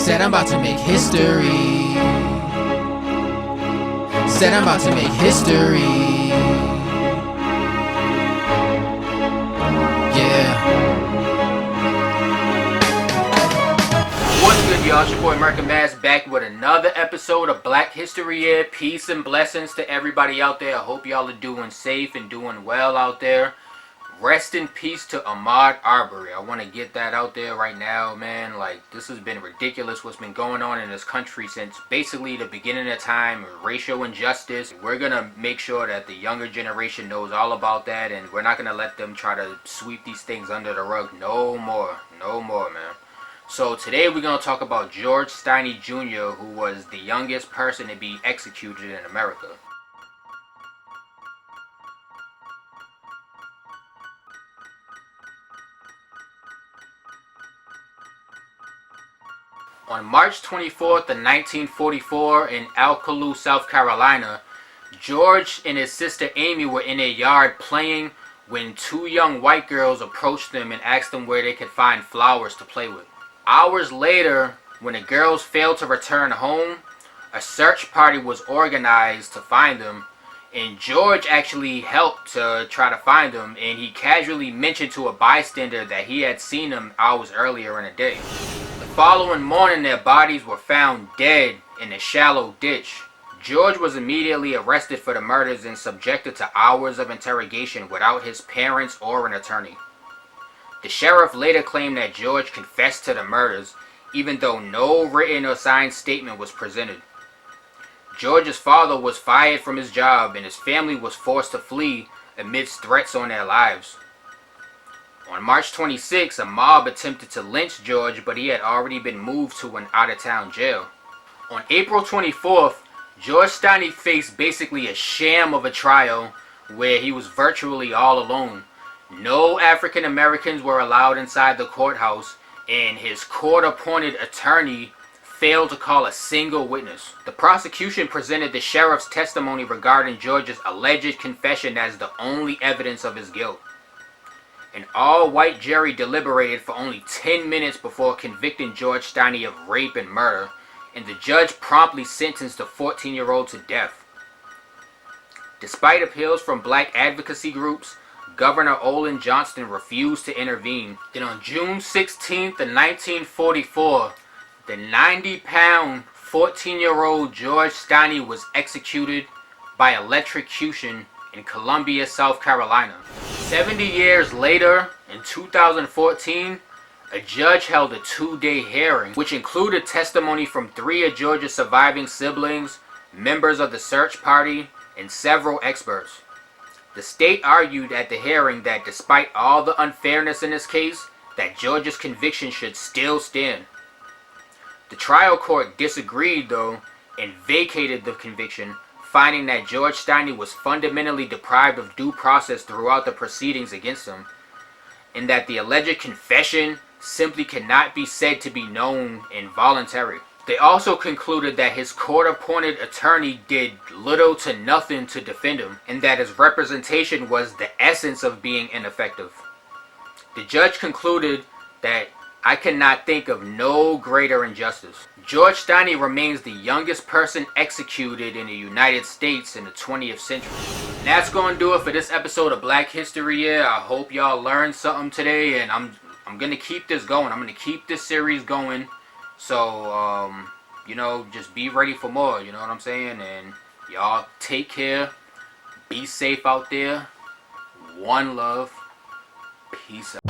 Said I'm about to make history. Said I'm about to make history. Yeah. What's good, y'all? It's your boy American Mass back with another episode of Black History Year. Peace and blessings to everybody out there. I hope y'all are doing safe and doing well out there. Rest in peace to Ahmaud Arbery. I want to get that out there right now, man. Like, this has been ridiculous what's been going on in this country since basically the beginning of time. Racial injustice. We're going to make sure that the younger generation knows all about that, and we're not going to let them try to sweep these things under the rug. No more. No more, man. So today we're going to talk about George Steiny Jr., who was the youngest person to be executed in America. On March 24th of 1944 in Alcalá, South Carolina, George and his sister Amy were in their yard playing when two young white girls approached them and asked them where they could find flowers to play with. Hours later, when the girls failed to return home, a search party was organized to find them, and George actually helped to try to find them, and he casually mentioned to a bystander that he had seen them hours earlier in the day. The following morning, their bodies were found dead in a shallow ditch. George was immediately arrested for the murders and subjected to hours of interrogation without his parents or an attorney. The sheriff later claimed that George confessed to the murders, even though no written or signed statement was presented. George's father was fired from his job, and his family was forced to flee amidst threats on their lives. On March 26, a mob attempted to lynch George, but he had already been moved to an out-of-town jail. On April 24th, George Steiny faced basically a sham of a trial where he was virtually all alone. No African Americans were allowed inside the courthouse, and his court-appointed attorney failed to call a single witness. The prosecution presented the sheriff's testimony regarding George's alleged confession as the only evidence of his guilt. An all-white jury deliberated for only 10 minutes before convicting George Steiny of rape and murder, and the judge promptly sentenced the 14-year-old to death. Despite appeals from black advocacy groups, Governor Olin Johnston refused to intervene. Then on June 16th of 1944, the 90-pound, 14-year-old George Steiny was executed by electrocution in Columbia, South Carolina. 70 years later, in 2014, a judge held a two-day hearing, which included testimony from 3 of George's surviving siblings, members of the search party, and several experts. The state argued at the hearing that despite all the unfairness in this case, that George's conviction should still stand. The trial court disagreed, though, and vacated the conviction, finding that George Steiny was fundamentally deprived of due process throughout the proceedings against him, and that the alleged confession simply cannot be said to be known and voluntary. They also concluded that his court-appointed attorney did little to nothing to defend him, and that his representation was the essence of being ineffective. The judge concluded that I cannot think of no greater injustice. George Steiny remains the youngest person executed in the United States in the 20th century. And that's going to do it for this episode of Black History Year. I hope y'all learned something today, and I'm going to keep this going. I'm going to keep this series going. So, just be ready for more, you know what I'm saying? And y'all take care. Be safe out there. One love. Peace out.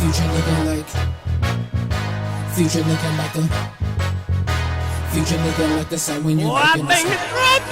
Future looking like the sun when you I think it's right.